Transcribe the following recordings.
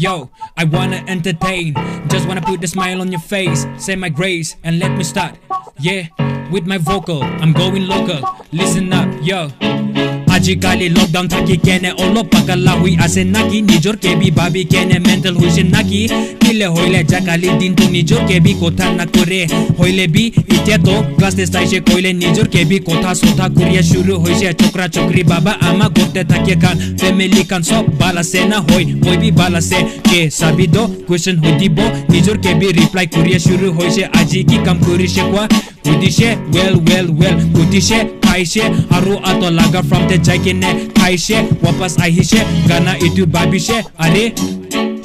Yo, I wanna entertain, just wanna put a smile on your face. Say my grace and let me start. Yeah, with my vocal, I'm going local. Listen up, yo. Ajikali lockdown thaki kene olo pakala hui ase naki nijor kebi babi kene mental huishin naki kile hoile jakali din to nijor kebi kotha na kore hoile bi ite to class test aise koile nijor kebi kotha sotha kuriya shuru hoise chokra chokri baba ama gorte thake kan family kan sob bala se na hoi koi bi bala se ke sabido question hodibo nijor kebi reply kuriya shuru hoise aji ki kam kurishe kwa kudishe well kudishe kaishe aru ato laga from the jaikene kaishe wapas ahishe gana itu babishe are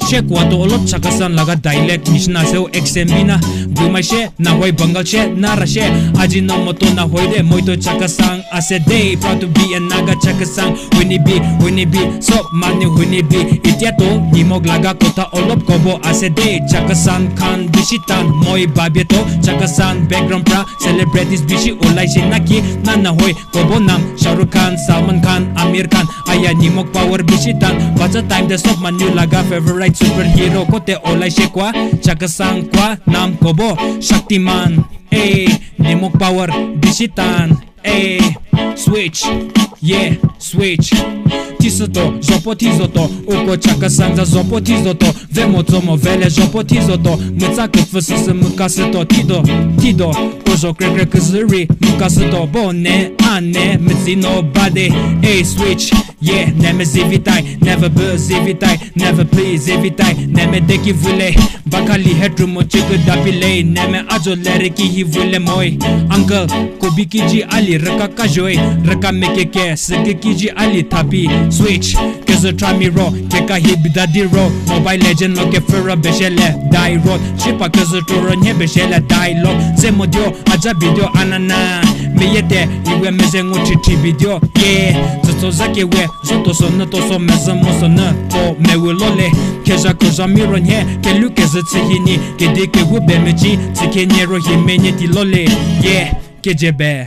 she kwato olop Chakhesang laga dialect mishna seo exemina gumashe na hoi bangal she na rashe aji no moto na hoi de moito Chakhesang ase day proud to be a Naga Chakhesang winnie be so mane winnie be itiato Nimok laga kota olop kobo ase day Chakhesang kan bishitan moi babieto Chakhesang background pra celebrities bishi olai shinaki nana hoi kobo nam Shahrukh Khan Salman Khan Amir Khan aya Nimok power bishitan bacha time the stop manu laga favorite superhero kote olai shekwa Chakhesang kwa nam kobo Shaktiman Nimok power bishitan switch yeah switch tisoto zopo tizoto uko Chakhesang za zopo tizoto vemo zomo vele zopo tizoto mutsa kufusise mukaseto tido ozo krekre kuzuri mukaseto bone ane mitsi nobody switch yeah neme zivitai never buzz zivitai never please zivitai neme deki vule bakali headroom chiku dapile neme ajo lereki hi vule moi uncle kobiki ji ali raka kajoi raka mekeke sekeki ji ali tapi switch kezo tramiro keka hibidadi ro mobile legend loke fera beshele die road chipa kezo toro nye beshele dialogue zemodio aja video anana meyete iwe meze nguchi video yeah zoto zake we zoto sona to so meza mosona to mewulole keja koja miro nye kelu kezo tsihini kedike gube meji tsikene ro himene dilole yeah kejebe